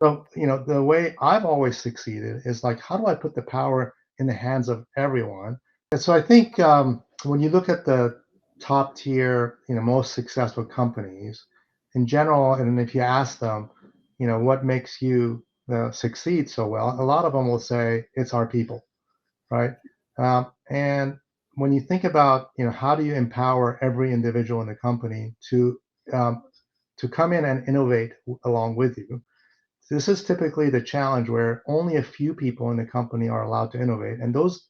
So, the way I've always succeeded is like, how do I put the power in the hands of everyone? And so I think when you look at the top tier, most successful companies in general, and if you ask them, what makes you succeed so well, a lot of them will say it's our people, right? And when you think about, how do you empower every individual in the company um, to come in and innovate along with you? This is typically the challenge where only a few people in the company are allowed to innovate, and those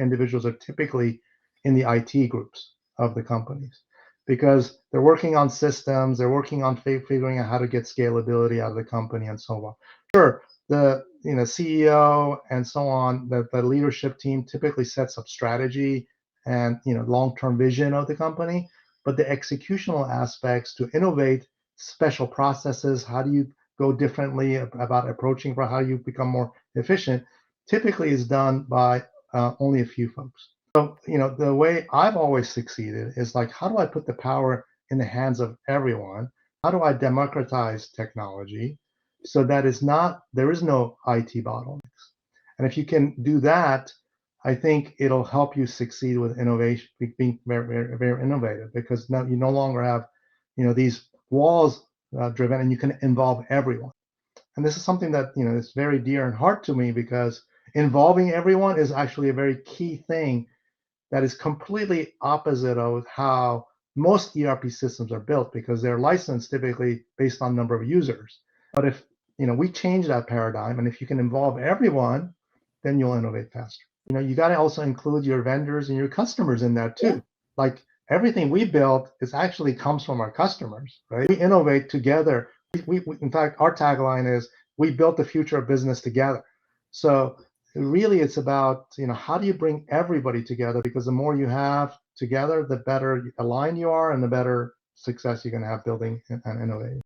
individuals are typically in the IT groups of the companies because they're working on systems, they're working on figuring out how to get scalability out of the company and so on. Sure, the CEO and so on, the leadership team typically sets up strategy and long-term vision of the company, but the executional aspects to innovate special processes, how do you go differently about approaching for how you become more efficient, typically is done by only a few folks. So, the way I've always succeeded is like, how do I put the power in the hands of everyone? How do I democratize technology so that there is no IT bottlenecks? And if you can do that, I think it'll help you succeed with innovation, being very, very, very innovative, because now you no longer have, these walls driven, and you can involve everyone. And this is something that is very dear and heart to me because involving everyone is actually a very key thing that is completely opposite of how most ERP systems are built because they're licensed typically based on number of users. But if we change that paradigm, and if you can involve everyone, then you'll innovate faster. You got to also include your vendors and your customers in that too. Yeah. Like everything we build is actually comes from our customers, right? We innovate together. In fact, our tagline is we built the future of business together. So really it's about how do you bring everybody together, because the more you have together, the better aligned you are and the better success you're going to have building and innovating.